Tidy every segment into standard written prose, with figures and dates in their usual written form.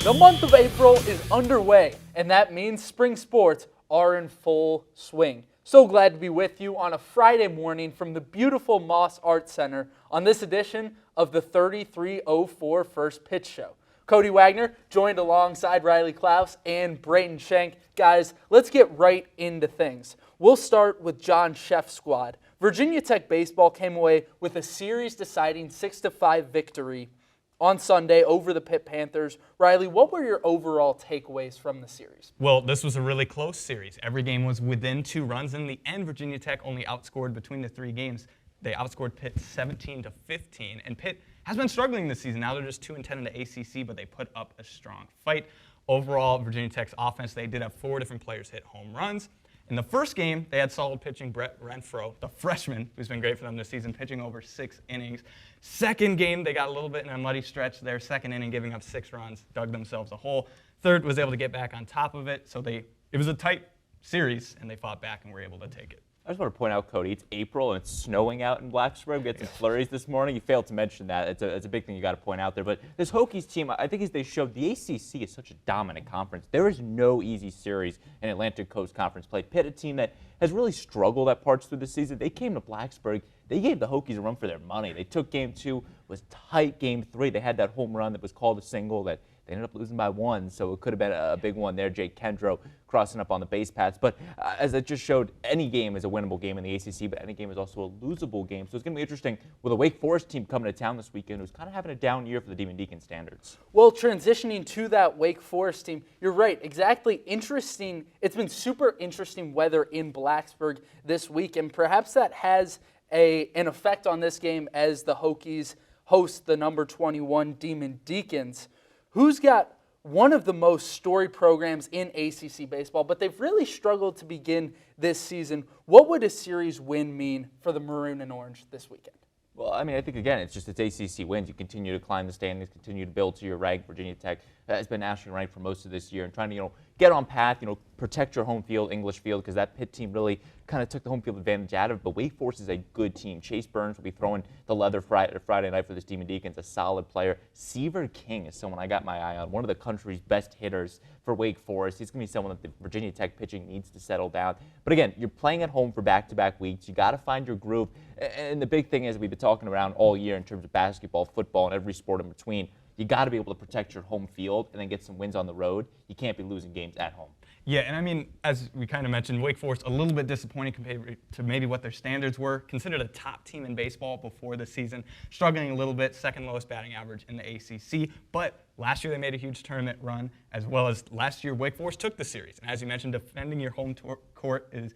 The month of April is underway, and that means spring sports are in full swing. So glad to be with you on a Friday morning from the beautiful Moss Arts Center on this edition of the 3304 First Pitch Show. Cody Wagner joined alongside Riley Klaus and Brayton Shank. Guys, let's get right into things. We'll start with John Szefc's squad. Virginia Tech baseball came away with a series-deciding 6-5 victory on Sunday over the Pitt Panthers. Riley, what were your overall takeaways from the series? Well, this was a really close series. Every game was within 2 runs. In the end, Virginia Tech only outscored between the 3 games. They outscored Pitt 17-15, and Pitt has been struggling this season. Now they're just 2-10 in the ACC, but they put up a strong fight. Overall, Virginia Tech's offense, they did have 4 different players hit home runs. In the first game, they had solid pitching. Brett Renfro, the freshman, who's been great for them this season, pitching over 6 innings. Second game, they got a little bit in a muddy stretch there. Second inning, giving up 6 runs, dug themselves a hole. Third, was able to get back on top of it. So it was a tight series, and they fought back and were able to take it. I just want to point out, Cody, it's April and it's snowing out in Blacksburg. We had some flurries this morning. You failed to mention that. It's a big thing you got to point out there. But this Hokies team, I think as they showed, the ACC is such a dominant conference. There is no easy series in Atlantic Coast Conference play. Pitt, a team that has really struggled at parts through the season. They came to Blacksburg. They gave the Hokies a run for their money. They took Game 2, was tight Game 3. They had that home run that was called a single that they ended up losing by 1, so it could have been a big one there. Jake Kendrow crossing up on the base paths. But as it just showed, any game is a winnable game in the ACC, but any game is also a losable game. So it's going to be interesting with a Wake Forest team coming to town this weekend who's kind of having a down year for the Demon Deacon standards. Well, transitioning to that Wake Forest team, you're right, exactly. Interesting. It's been super interesting weather in Blacksburg this week, and perhaps that has an effect on this game as the Hokies host the number 21 Demon Deacons, who's got one of the most storied programs in ACC baseball, but they've really struggled to begin this season. What would a series win mean for the Maroon and Orange this weekend? Well, I mean, I think, again, it's ACC wins. You continue to climb the standings, continue to build to your rank. Virginia Tech has been nationally ranked for most of this year and trying to, get on path, protect your home field, English field, because that Pitt team really kind of took the home field advantage out of it. But Wake Forest is a good team. Chase Burns will be throwing the leather Friday night for this Demon Deacons, a solid player. Seaver King is someone I got my eye on, one of the country's best hitters for Wake Forest. He's going to be someone that the Virginia Tech pitching needs to settle down. But again, you're playing at home for back-to-back weeks. You got to find your groove. And the big thing is we've been talking around all year in terms of basketball, football, and every sport in between. You got to be able to protect your home field and then get some wins on the road. You can't be losing games at home. Yeah, and I mean, as we kind of mentioned, Wake Forest a little bit disappointing compared to maybe what their standards were. Considered a top team in baseball before the season. Struggling a little bit, second lowest batting average in the ACC. But last year they made a huge tournament run, as well as last year Wake Forest took the series. And as you mentioned, defending your home court and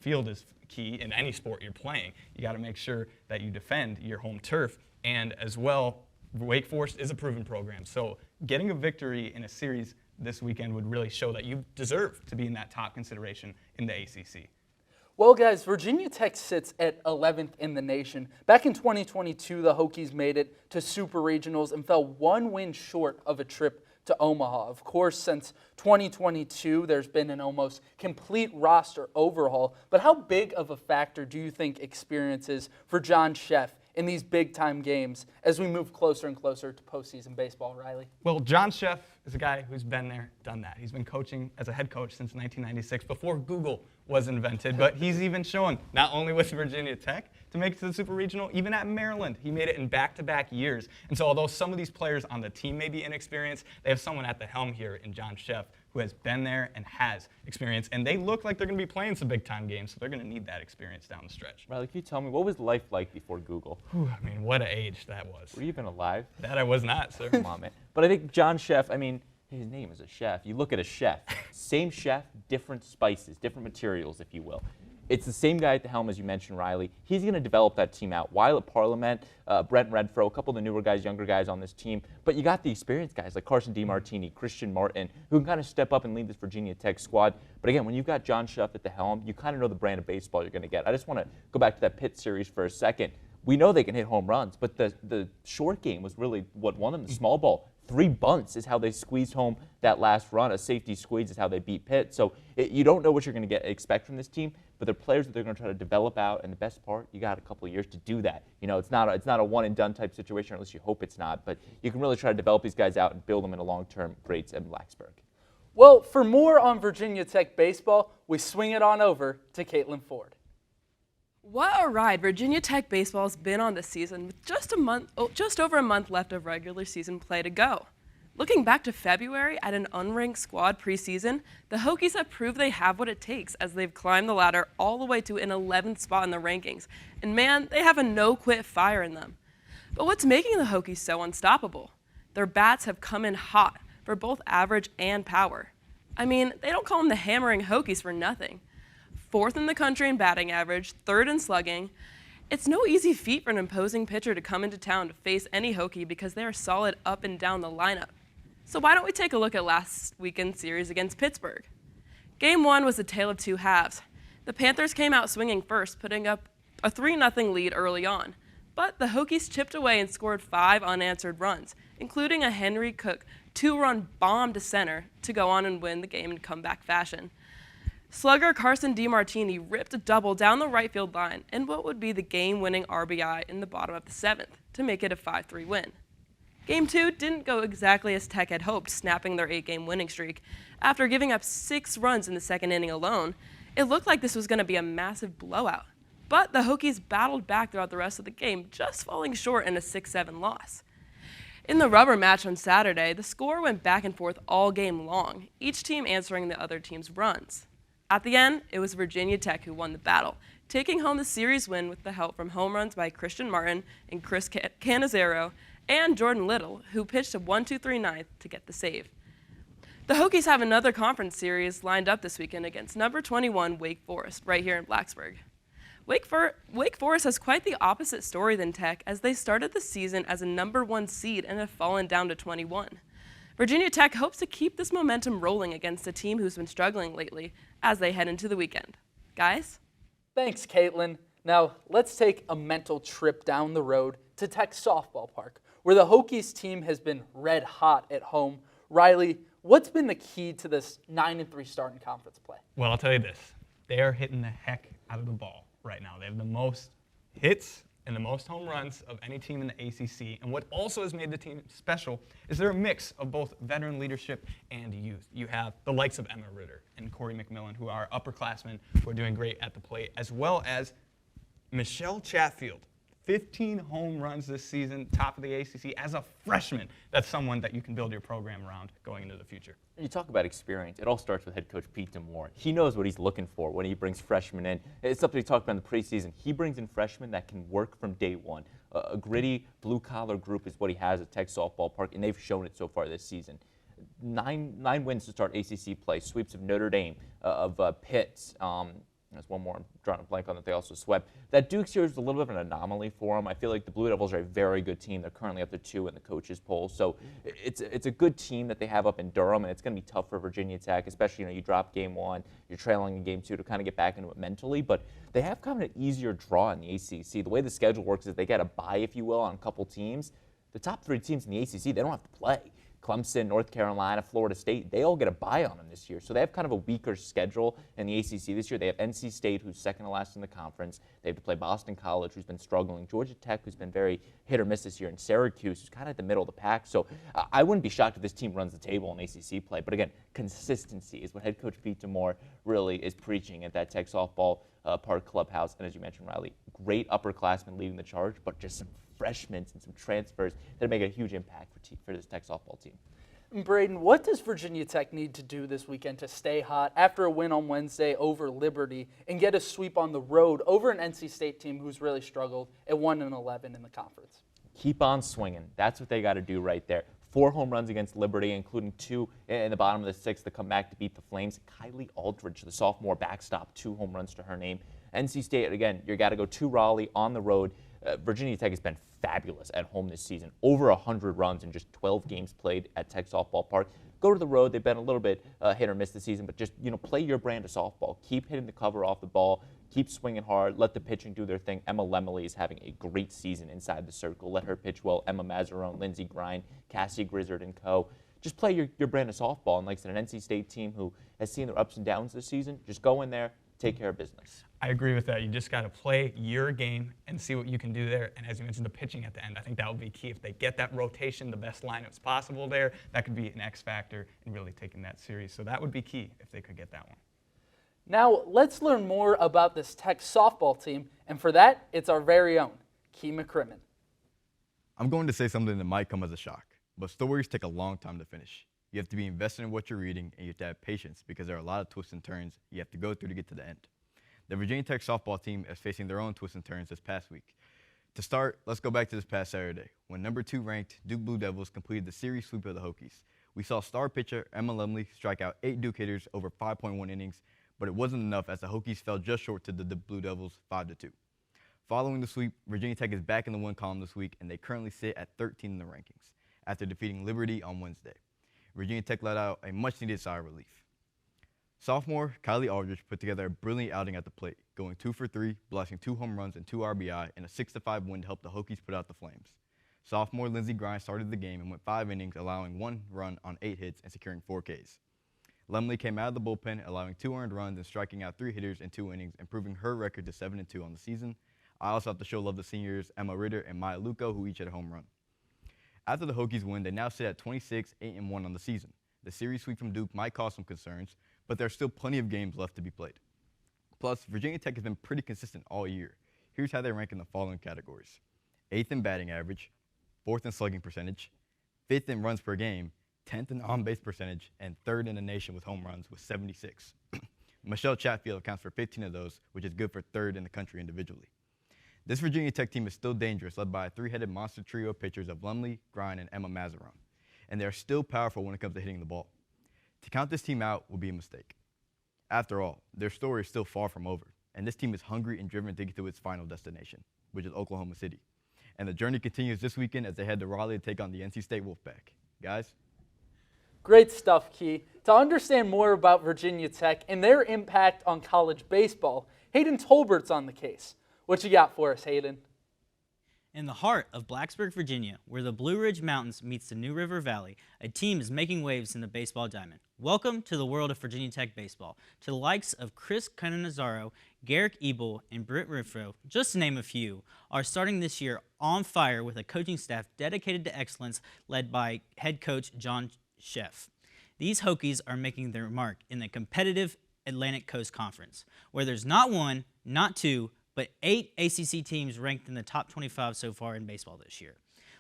field is key in any sport you're playing. You got to make sure that you defend your home turf. And as well, Wake Forest is a proven program. So getting a victory in a series this weekend would really show that you deserve to be in that top consideration in the ACC. Well, guys, Virginia Tech sits at 11th in the nation. Back in 2022, the Hokies made it to Super Regionals and fell 1 win short of a trip to Omaha. Of course, since 2022, there's been an almost complete roster overhaul. But how big of a factor do you think experience is for John Szefc in these big-time games as we move closer and closer to postseason baseball, Riley? Well, John Szefc is a guy who's been there, done that. He's been coaching as a head coach since 1996, before Google was invented. But he's even shown, not only with Virginia Tech, to make it to the Super Regional, even at Maryland. He made it in back-to-back years. And so although some of these players on the team may be inexperienced, they have someone at the helm here in John Szefc who has been there and has experience. And they look like they're going to be playing some big-time games, so they're going to need that experience down the stretch. Riley, can you tell me, what was life like before Google? Whew, I mean, what an age that was. Were you even alive? That I was not, sir. Come on, man. But I think John Szefc, I mean, his name is a chef. You look at a chef, same chef, different spices, different materials, if you will. It's the same guy at the helm, as you mentioned, Riley. He's going to develop that team out. While at Parliament, Brent Renfro, a couple of the newer guys, younger guys on this team. But you got the experienced guys like Carson DiMartini, Christian Martin, who can kind of step up and lead this Virginia Tech squad. But again, when you've got John Szefc at the helm, you kind of know the brand of baseball you're going to get. I just want to go back to that Pitt series for a second. We know they can hit home runs, but the short game was really what won them. The small ball, 3 bunts is how they squeezed home that last run. A safety squeeze is how they beat Pitt. So you don't know what you're going to expect from this team. but they're players that they're going to try to develop out. And the best part, you got a couple of years to do that. You know, it's not a one and done type situation, or at least you hope it's not. But you can really try to develop these guys out and build them into long-term greats in Blacksburg. Well, for more on Virginia Tech baseball, we swing it on over to Caitlin Ford. What a ride Virginia Tech baseball's been on this season with just over a month left of regular season play to go. Looking back to February at an unranked squad preseason, the Hokies have proved they have what it takes as they've climbed the ladder all the way to an 11th spot in the rankings. And man, they have a no-quit fire in them. But what's making the Hokies so unstoppable? Their bats have come in hot for both average and power. I mean, they don't call them the hammering Hokies for nothing. 4th in the country in batting average, 3rd in slugging. It's no easy feat for an imposing pitcher to come into town to face any Hokie because they are solid up and down the lineup. So why don't we take a look at last weekend's series against Pittsburgh? Game 1 was a tale of two halves. The Panthers came out swinging first, putting up a 3-0 lead early on. But the Hokies chipped away and scored 5 unanswered runs, including a Henry Cook 2-run bomb to center to go on and win the game in comeback fashion. Slugger Carson DiMartini ripped a double down the right field line and what would be the game-winning RBI in the bottom of the 7th to make it a 5-3 win. Game 2 didn't go exactly as Tech had hoped, snapping their 8-game winning streak. After giving up 6 runs in the 2nd inning alone, it looked like this was going to be a massive blowout. But the Hokies battled back throughout the rest of the game, just falling short in a 6-7 loss. In the rubber match on Saturday, the score went back and forth all game long, each team answering the other team's runs. At the end, it was Virginia Tech who won the battle, taking home the series win with the help from home runs by Christian Martin and Chris Canizero and Jordan Little, who pitched a 1-2-3 ninth to get the save. The Hokies have another conference series lined up this weekend against number 21 Wake Forest, right here in Blacksburg. Wake Forest has quite the opposite story than Tech, as they started the season as a number 1 seed and have fallen down to 21. Virginia Tech hopes to keep this momentum rolling against a team who's been struggling lately as they head into the weekend. Guys? Thanks, Caitlin. Now, let's take a mental trip down the road to Tech Softball Park, where the Hokies team has been red hot at home. Riley, what's been the key to this 9-3 start in conference play? Well, I'll tell you this. They are hitting the heck out of the ball right now. They have the most hits and the most home runs of any team in the ACC. And what also has made the team special is they're a mix of both veteran leadership and youth. You have the likes of Emma Ritter and Corey McMillan, who are upperclassmen who are doing great at the plate, as well as Michelle Chatfield. 15 home runs this season, top of the ACC. As a freshman, that's someone that you can build your program around going into the future. You talk about experience. It all starts with head coach Pete DeMore. He knows what he's looking for when he brings freshmen in. It's something he talked about in the preseason. He brings in freshmen that can work from day one. A gritty, blue-collar group is what he has at Tech Softball Park, and they've shown it so far this season. Nine wins to start ACC play, sweeps of Notre Dame, of Pitt. There's one more I'm drawing a blank on that they also swept. That Duke series was a little bit of an anomaly for them. I feel like the Blue Devils are a very good team. They're currently up to 2 in the coaches poll. So it's a good team that they have up in Durham, and it's going to be tough for Virginia Tech, especially, you drop game 1, you're trailing in game 2 to kind of get back into it mentally. But they have kind of an easier draw in the ACC. The way the schedule works is they get a bye, if you will, on a couple teams. The top 3 teams in the ACC, they don't have to play. Clemson, North Carolina, Florida State, they all get a bye on them this year. So they have kind of a weaker schedule in the ACC this year. They have NC State, who's second to last in the conference. They have to play Boston College, who's been struggling. Georgia Tech, who's been very hit or miss this year. And Syracuse, who's kind of at the middle of the pack. So I wouldn't be shocked if this team runs the table in ACC play. But again, consistency is what head coach Pete DeMore really is preaching at that Tech Softball Park clubhouse. And as you mentioned, Riley, great upperclassmen leading the charge, but just some freshmen and some transfers that make a huge impact for this Tech softball team. Braden, what does Virginia Tech need to do this weekend to stay hot after a win on Wednesday over Liberty and get a sweep on the road over an NC State team who's really struggled at 1-11 in the conference? Keep on swinging. That's what they got to do right there. 4 home runs against Liberty, including 2 in the bottom of the 6th to come back to beat the Flames. Kylie Aldridge, the sophomore backstop, 2 home runs to her name. NC State, again, you got to go to Raleigh on the road. Virginia Tech has been fabulous at home this season. Over 100 runs in just 12 games played at Tech Softball Park. Go to the road. They've been a little bit hit or miss this season, but just play your brand of softball. Keep hitting the cover off the ball. Keep swinging hard. Let the pitching do their thing. Emma Lemley is having a great season inside the circle. Let her pitch well. Emma Mazzarone, Lindsey Grind, Cassie Grizzard, and co. Just play your brand of softball. And like I said, an NC State team who has seen their ups and downs this season, just go in there, take care of business. I agree with that. You just got to play your game and see what you can do there. And as you mentioned, the pitching at the end, I think that would be key. If they get that rotation, the best lineups possible there, that could be an X factor in really taking that series. So that would be key if they could get that one. Now, let's learn more about this Tech softball team, and for that, it's our very own Key McCrimmon. I'm going to say something that might come as a shock, but stories take a long time to finish. You have to be invested in what you're reading, and you have to have patience because there are a lot of twists and turns you have to go through to get to the end. The Virginia Tech softball team is facing their own twists and turns this past week. To start, let's go back to this past Saturday, when number 2 ranked Duke Blue Devils completed the series sweep of the Hokies. We saw star pitcher Emma Lumley strike out 8 Duke hitters over 5.1 innings, but it wasn't enough as the Hokies fell just short to the Blue Devils 5-2. Following the sweep, Virginia Tech is back in the win column this week, and they currently sit at 13 in the rankings after defeating Liberty on Wednesday. Virginia Tech let out a much-needed sigh of relief. Sophomore Kylie Aldridge put together a brilliant outing at the plate, going 2 for 3, blasting 2 home runs and 2 RBI, and a 6-5 win to help the Hokies put out the Flames. Sophomore Lindsey Grimes started the game and went 5 innings, allowing 1 run on 8 hits and securing 4 Ks. Lumley came out of the bullpen, allowing 2 earned runs and striking out 3 hitters in 2 innings, improving her record to 7-2 on the season. I also have to show love to seniors Emma Ritter and Maya Luco, who each had a home run. After the Hokies win, they now sit at 26, 8-1 on the season. The series sweep from Duke might cause some concerns, but there are still plenty of games left to be played. Plus, Virginia Tech has been pretty consistent all year. Here's how they rank in the following categories: 8th in batting average, 4th in slugging percentage, 5th in runs per game, 10th in on-base percentage, and 3rd in the nation with home runs with 76. Michelle Chatfield accounts for 15 of those, which is good for 3rd in the country individually. This Virginia Tech team is still dangerous, led by a 3-headed monster trio of pitchers of Lumley, Grind, and Emma Mazeron. And they are still powerful when it comes to hitting the ball. To count this team out would be a mistake. After all, their story is still far from over, and this team is hungry and driven to get to its final destination, which is Oklahoma City. And the journey continues this weekend as they head to Raleigh to take on the NC State Wolfpack. Guys? Great stuff, Key. To understand more about Virginia Tech and their impact on college baseball, Hayden Tolbert's on the case. What you got for us, Hayden? In the heart of Blacksburg, Virginia, where the Blue Ridge Mountains meets the New River Valley, a team is making waves in the baseball diamond. Welcome to the world of Virginia Tech baseball. To the likes of Chris Cannizzaro, Garrick Ebel, and Britt Riffro, just to name a few, are starting this year on fire with a coaching staff dedicated to excellence led by head coach John Sheff. These Hokies are making their mark in the competitive Atlantic Coast Conference, where there's not 1, not 2, but 8 ACC teams ranked in the top 25 so far in baseball this year.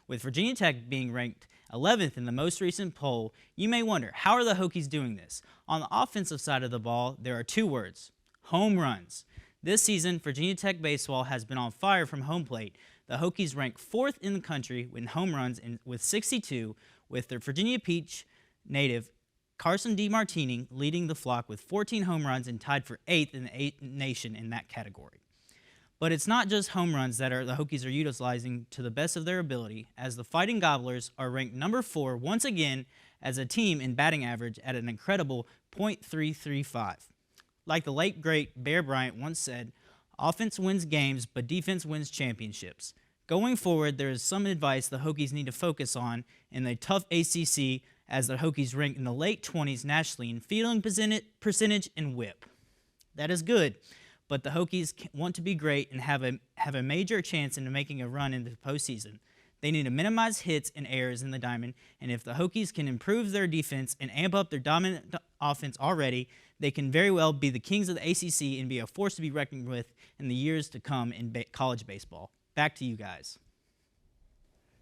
With Virginia Tech being ranked 11th in the most recent poll, you may wonder, how are the Hokies doing this? On the offensive side of the ball, there are 2 words: home runs. This season, Virginia Tech baseball has been on fire from home plate. The Hokies rank 4th in the country in home runs with 62, with their Virginia Peach native Carson DeMartini leading the flock with 14 home runs and tied for 8th in the nation in that category. But it's not just home runs that the Hokies are utilizing to the best of their ability, as the Fighting Gobblers are ranked number 4 once again as a team in batting average at an incredible .335. Like the late great Bear Bryant once said, offense wins games, but defense wins championships. Going forward, there is some advice the Hokies need to focus on in the tough ACC, as the Hokies rank in the late 20s nationally in fielding percentage and whip. That is good. But the Hokies want to be great and have a major chance in making a run in the postseason. They need to minimize hits and errors in the diamond, and if the Hokies can improve their defense and amp up their dominant offense already, they can very well be the kings of the ACC and be a force to be reckoned with in the years to come in college baseball. Back to you guys.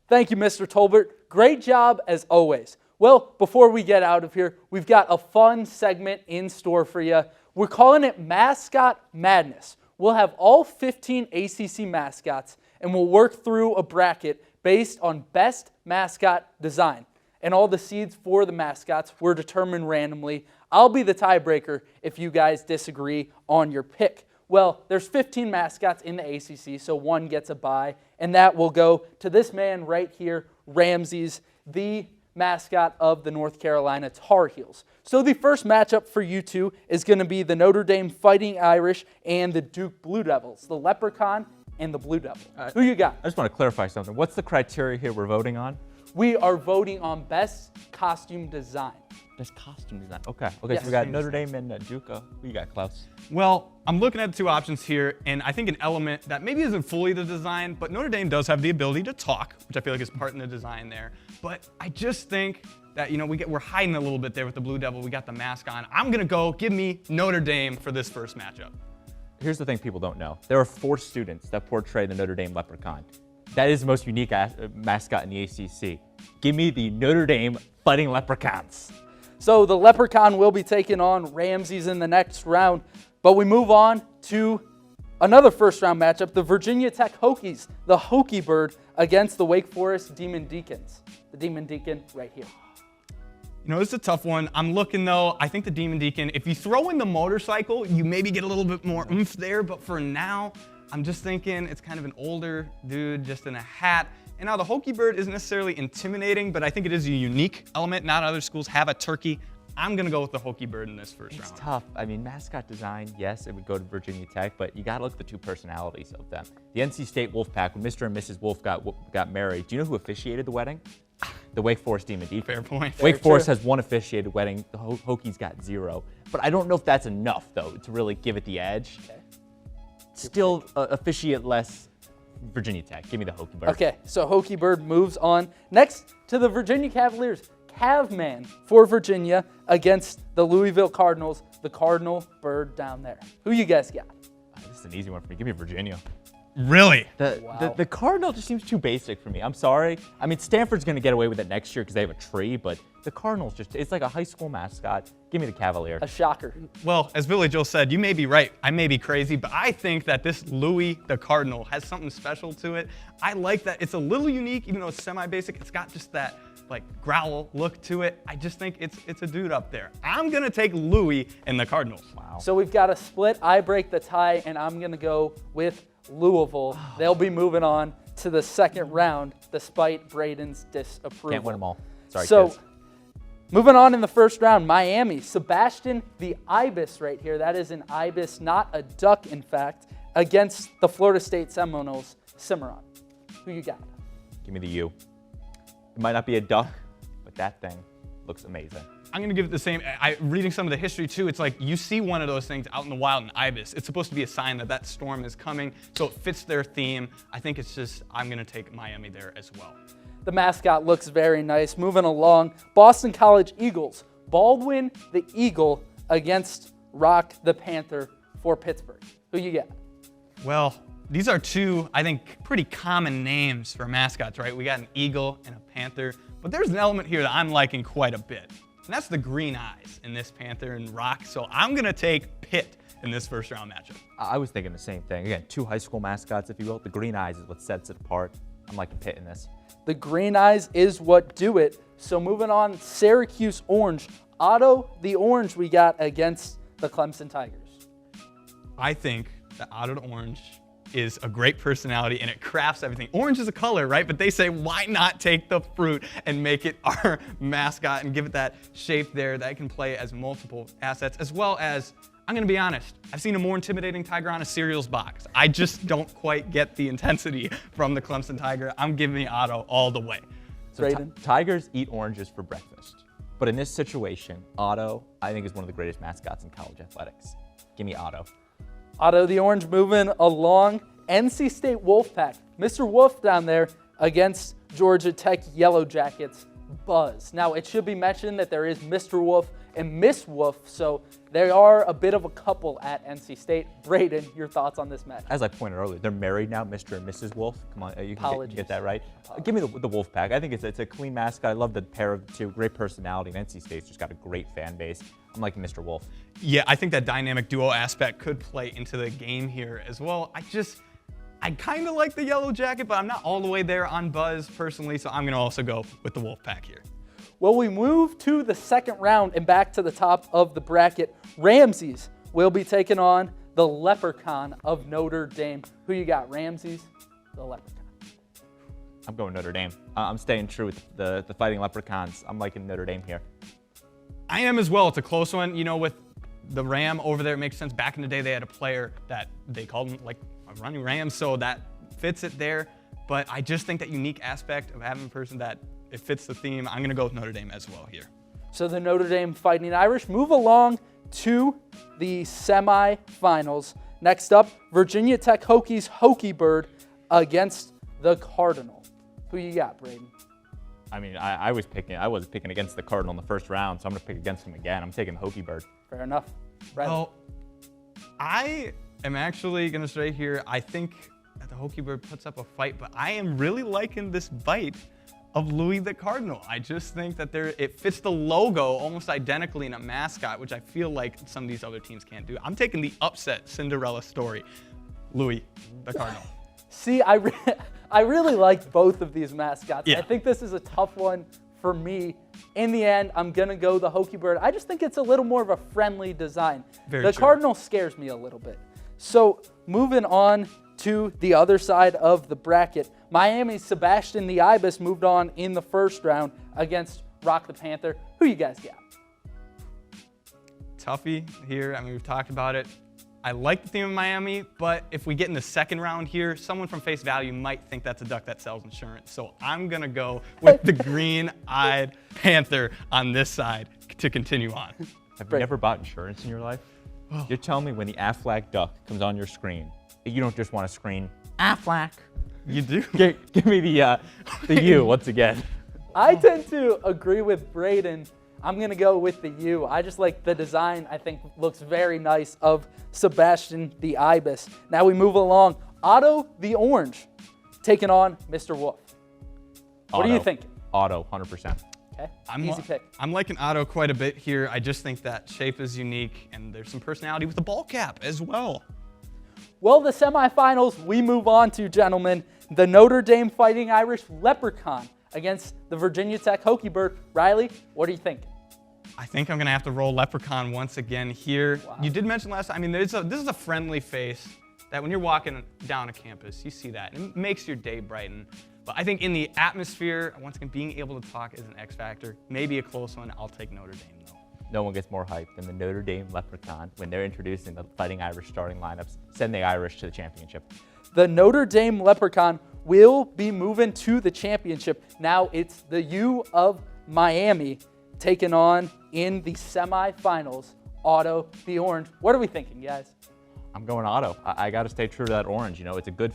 Thank you, Mr. Tolbert. Great job as always. Well, before we get out of here, we've got a fun segment in store for you. We're calling it Mascot Madness. We'll have all 15 ACC mascots, and we'll work through a bracket based on best mascot design. And all the seeds for the mascots were determined randomly. I'll be the tiebreaker if you guys disagree on your pick. Well, there's 15 mascots in the ACC, so one gets a bye, and that will go to this man right here, Ramses, the mascot of the North Carolina Tar Heels. So the first matchup for you two is going to be the Notre Dame Fighting Irish and the Duke Blue Devils, the Leprechaun and the Blue Devil. Who you got? I just want to clarify something. What's the criteria here we're voting on? we are voting on best costume design. Best costume design. Okay. Okay. Yes. So we got Notre Dame and JUCO. Who you got, Klaus? Well, I'm looking at the two options here, and I think an element that maybe isn't fully the design, but Notre Dame does have the ability to talk, which I feel like is part in the design there. But I just think that, we're hiding a little bit there with the Blue Devil. We got the mask on. I'm going to go give me Notre Dame for this first matchup. Here's the thing people don't know. There are 4 students that portray the Notre Dame Leprechaun. That is the most unique mascot in the ACC. Give me the Notre Dame Fighting Leprechauns. So the Leprechaun will be taking on Ramses in the next round. But we move on to another first-round matchup, the Virginia Tech Hokies, the Hokie Bird against the Wake Forest Demon Deacons. The Demon Deacon right here. This is a tough one. I'm looking, though, I think the Demon Deacon, if you throw in the motorcycle, you maybe get a little bit more oomph there. But for now, I'm just thinking it's kind of an older dude just in a hat. And now the Hokie Bird isn't necessarily intimidating, but I think it is a unique element. Not other schools have a turkey. I'm going to go with the Hokie Bird in this first round. It's tough. I mean, mascot design, yes, it would go to Virginia Tech, but you got to look at the 2 personalities of them. The NC State Wolfpack, when Mr. and Mrs. Wolf got married, do you know who officiated the wedding? The Wake Forest Demon Deacon. Fair point. Wake Forest has 1 officiated wedding. The Hokies got 0. But I don't know if that's enough, though, to really give it the edge. Okay. Still officiate less Virginia Tech. Give me the Hokie Bird. Okay, so Hokie Bird moves on. Next to the Virginia Cavaliers, Cavman for Virginia against the Louisville Cardinals, the Cardinal Bird down there. Who you guys got? This is an easy one for me. Give me Virginia. Really? The Cardinal just seems too basic for me. I'm sorry. I mean, Stanford's going to get away with it next year because they have a tree, but the Cardinals it's like a high school mascot. Give me the Cavalier. A shocker. Well, as Billy Joel said, you may be right. I may be crazy, but I think that this Louis the Cardinal has something special to it. I like that it's a little unique, even though it's semi-basic. It's got just that growl look to it. I just think it's a dude up there. I'm going to take Louis and the Cardinals. Wow. So we've got a split. I break the tie, and I'm going to go with Louisville. They'll be moving on to the second round despite Braden's disapproval. Can't win them all. Sorry, So kids. moving on in the first round, Miami, Sebastian the Ibis right here. That is an ibis, not a duck, in fact, against the Florida State Seminoles, Cimarron. Who you got? Give me the U. It might not be a duck, but that thing looks amazing. I'm going to give it the same. Reading some of the history, too, it's like you see one of those things out in the wild in ibis. It's supposed to be a sign that that storm is coming, so it fits their theme. I think I'm going to take Miami there as well. The mascot looks very nice. Moving along, Boston College Eagles, Baldwin the Eagle against Rock the Panther for Pittsburgh. Who you got? Well, these are 2, I think, pretty common names for mascots, right? We got an eagle and a panther, but there's an element here that I'm liking quite a bit, and that's the green eyes in this panther and Rock. So I'm going to take Pitt in this first round matchup. I was thinking the same thing. Again, 2 high school mascots, if you will. The green eyes is what sets it apart. I'm liking Pitt in this. The green eyes is what do it. So moving on, Syracuse Orange, Otto the Orange we got against the Clemson Tigers. I think that Otto the Orange is a great personality and it crafts everything. Orange is a color, right? But they say, why not take the fruit and make it our mascot and give it that shape there that it can play as multiple assets, as well as, I'm going to be honest, I've seen a more intimidating tiger on a cereals box. I just don't quite get the intensity from the Clemson Tiger. I'm giving Otto all the way. So Braden? Tigers eat oranges for breakfast. But in this situation, Otto, I think, is one of the greatest mascots in college athletics. Give me Otto. Otto the Orange moving along. NC State Wolfpack, Mr. Wolf down there against Georgia Tech Yellow Jackets, Buzz. Now, it should be mentioned that there is Mr. Wolf and Miss Wolf, so they are a bit of a couple at NC State. Braden, your thoughts on this match? As I pointed earlier, they're married now, Mr. and Mrs. Wolf. Come on, you can get that right. Apologies. Give me the Wolfpack. I think it's a clean mascot. I love the pair of the 2. Great personality. And NC State's just got a great fan base. I'm liking Mr. Wolf. Yeah, I think that dynamic duo aspect could play into the game here as well. I kind of like the Yellow Jacket, but I'm not all the way there on Buzz personally, so I'm going to also go with the Wolfpack here. Well, we move to the second round and back to the top of the bracket. Ramses will be taking on the Leprechaun of Notre Dame. Who you got, Ramses, the Leprechaun? I'm going Notre Dame. I'm staying true with the Fighting Leprechauns. I'm liking Notre Dame here. I am as well. It's a close one. With the Ram over there, it makes sense. Back in the day, they had a player that they called him like a running Ram, so that fits it there. But I just think that unique aspect of having a person that It fits the theme. I'm going to go with Notre Dame as well here. So the Notre Dame Fighting Irish move along to the semifinals. Next up, Virginia Tech Hokies Hokie Bird against the Cardinal. Who you got, Braden? I mean, I was picking against the Cardinal in the first round, so I'm going to pick against him again. I'm taking the Hokie Bird. Fair enough. Riley? Well, I am actually going to say here, I think that the Hokie Bird puts up a fight, but I am really liking this bite of Louis the Cardinal. I just think that it fits the logo almost identically in a mascot, which I feel like some of these other teams can't do. I'm taking the upset Cinderella story, Louis the Cardinal. See, I really like both of these mascots. Yeah. I think this is a tough one for me. In the end, I'm going to go the Hokie Bird. I just think it's a little more of a friendly design. Very the true. Cardinal scares me a little bit. So moving on to the other side of the bracket, Miami's Sebastian the Ibis moved on in the first round against Rock the Panther. Who you guys got? Toughie here. I mean, we've talked about it. I like the theme of Miami, but if we get in the second round here, someone from face value might think that's a duck that sells insurance. So I'm going to go with the green-eyed Panther on this side to continue on. Have you never bought insurance in your life? You're telling me when the Aflac duck comes on your screen, you don't just want to screen Aflac. You do? Give me the U once again. I tend to agree with Braden. I'm going to go with the U. I just like the design, I think looks very nice, of Sebastian the Ibis. Now we move along. Otto the Orange taking on Mr. Wolf. What are you thinking? Otto, 100%. Okay, easy pick. I'm liking Otto quite a bit here. I just think that shape is unique, and there's some personality with the ball cap as well. Well, the semifinals we move on to, gentlemen. The Notre Dame Fighting Irish Leprechaun against the Virginia Tech Hokie Bird. Riley, what are you thinking? I think I'm going to have to roll Leprechaun once again here. Wow. You did mention last time, I mean, this is a friendly face that when you're walking down a campus, you see that. And it makes your day brighten. But I think in the atmosphere, once again, being able to talk is an X factor. Maybe a close one. I'll take Notre Dame, though. No one gets more hype than the Notre Dame Leprechaun when they're introducing the Fighting Irish starting lineups, send the Irish to the championship. The Notre Dame Leprechaun will be moving to the championship. Now it's the U of Miami taking on in the semifinals, Otto the Orange. What are we thinking, guys? I'm going Otto. I got to stay true to that orange. You know, it's a good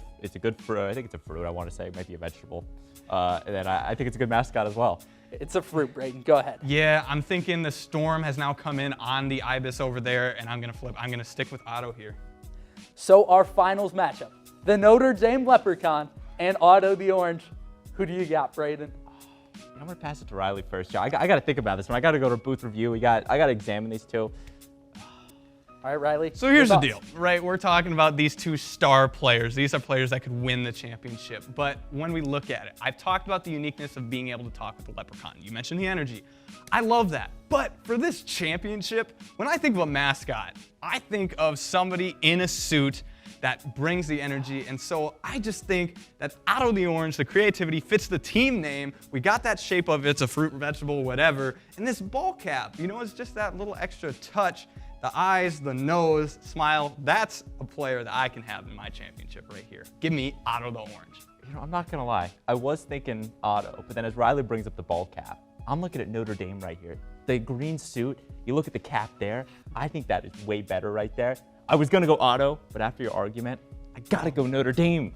fruit. I think it's a fruit. I want to say it might be a vegetable. And then I think it's a good mascot as well. It's a fruit, Braden. Go ahead. Yeah, I'm thinking the storm has now come in on the Ibis over there, and I'm going to flip. I'm going to stick with Otto here. So our finals matchup, the Notre Dame Leprechaun and Otto the Orange. Who do you got, Braden? I'm going to pass it to Riley first. Yeah, I got to think about this one. I got to go to booth review. I got to examine these two. All right, Riley. So here's your the thoughts? deal, right? We're talking about these two star players. These are players that could win the championship. But when we look at it, I've talked about the uniqueness of being able to talk with the Leprechaun. You mentioned the energy. I love that. But for this championship, when I think of a mascot, I think of somebody in a suit that brings the energy. And so I just think that Otto the Orange, the creativity fits the team name. We got that shape of it's a fruit, vegetable, whatever. And this ball cap, you know, it's just that little extra touch. The eyes, the nose, smile, that's a player that I can have in my championship right here. Give me Otto the Orange. You know, I'm not going to lie. I was thinking Otto, but then as Riley brings up the ball cap, I'm looking at Notre Dame right here. The green suit, you look at the cap there, I think that is way better right there. I was going to go Otto, but after your argument, I got to go Notre Dame.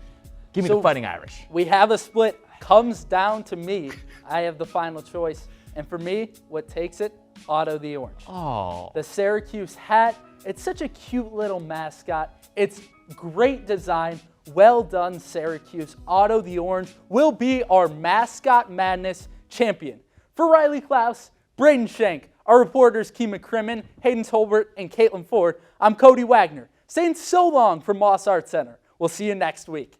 Give me the Fighting Irish. We have a split. Comes down to me. I have the final choice. And for me, what takes it? Otto the Orange. Oh. The Syracuse hat, it's such a cute little mascot. It's great design. Well done, Syracuse. Otto the Orange will be our Mascot Madness champion. For Riley Klaus, Braden Shank, our reporters Keema Crimmin, Hayden Tolbert, and Caitlin Ford, I'm Cody Wagner, saying so long from Moss Art Center. We'll see you next week.